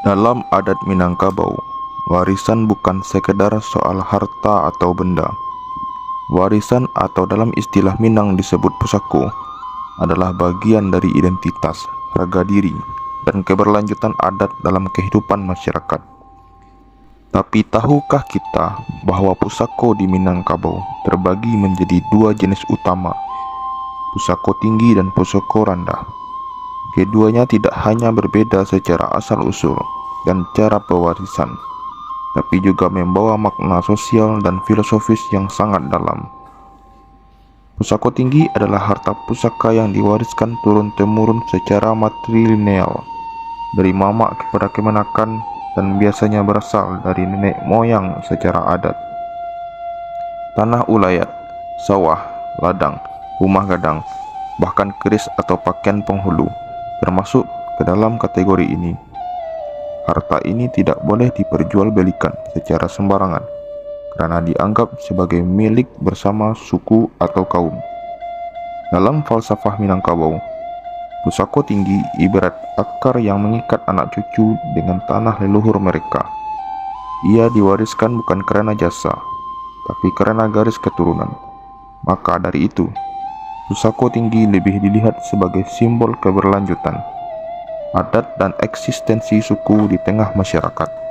Dalam adat Minangkabau, warisan bukan sekedar soal harta atau benda. Warisan atau dalam istilah Minang disebut pusako adalah bagian dari identitas, harga diri, dan keberlanjutan adat dalam kehidupan masyarakat. Tapi tahukah kita bahwa pusako di Minangkabau terbagi menjadi dua jenis utama, pusako tinggi dan pusako rendah. Keduanya tidak hanya berbeda secara asal-usul dan cara pewarisan, tapi juga membawa makna sosial dan filosofis yang sangat dalam. Pusako tinggi adalah harta pusaka yang diwariskan turun-temurun secara matrilineal dari mamak kepada kemenakan dan biasanya berasal dari nenek moyang secara adat. Tanah ulayat, sawah, ladang, rumah gadang, bahkan keris atau pakaian penghulu termasuk ke dalam kategori ini. Harta ini tidak boleh diperjualbelikan secara sembarangan karena dianggap sebagai milik bersama suku atau kaum. Dalam falsafah Minangkabau, pusako tinggi ibarat akar yang mengikat anak cucu dengan tanah leluhur mereka. Ia diwariskan bukan karena jasa, tapi karena garis keturunan. Maka dari itu, pusako tinggi lebih dilihat sebagai simbol keberlanjutan, adat dan eksistensi suku di tengah masyarakat.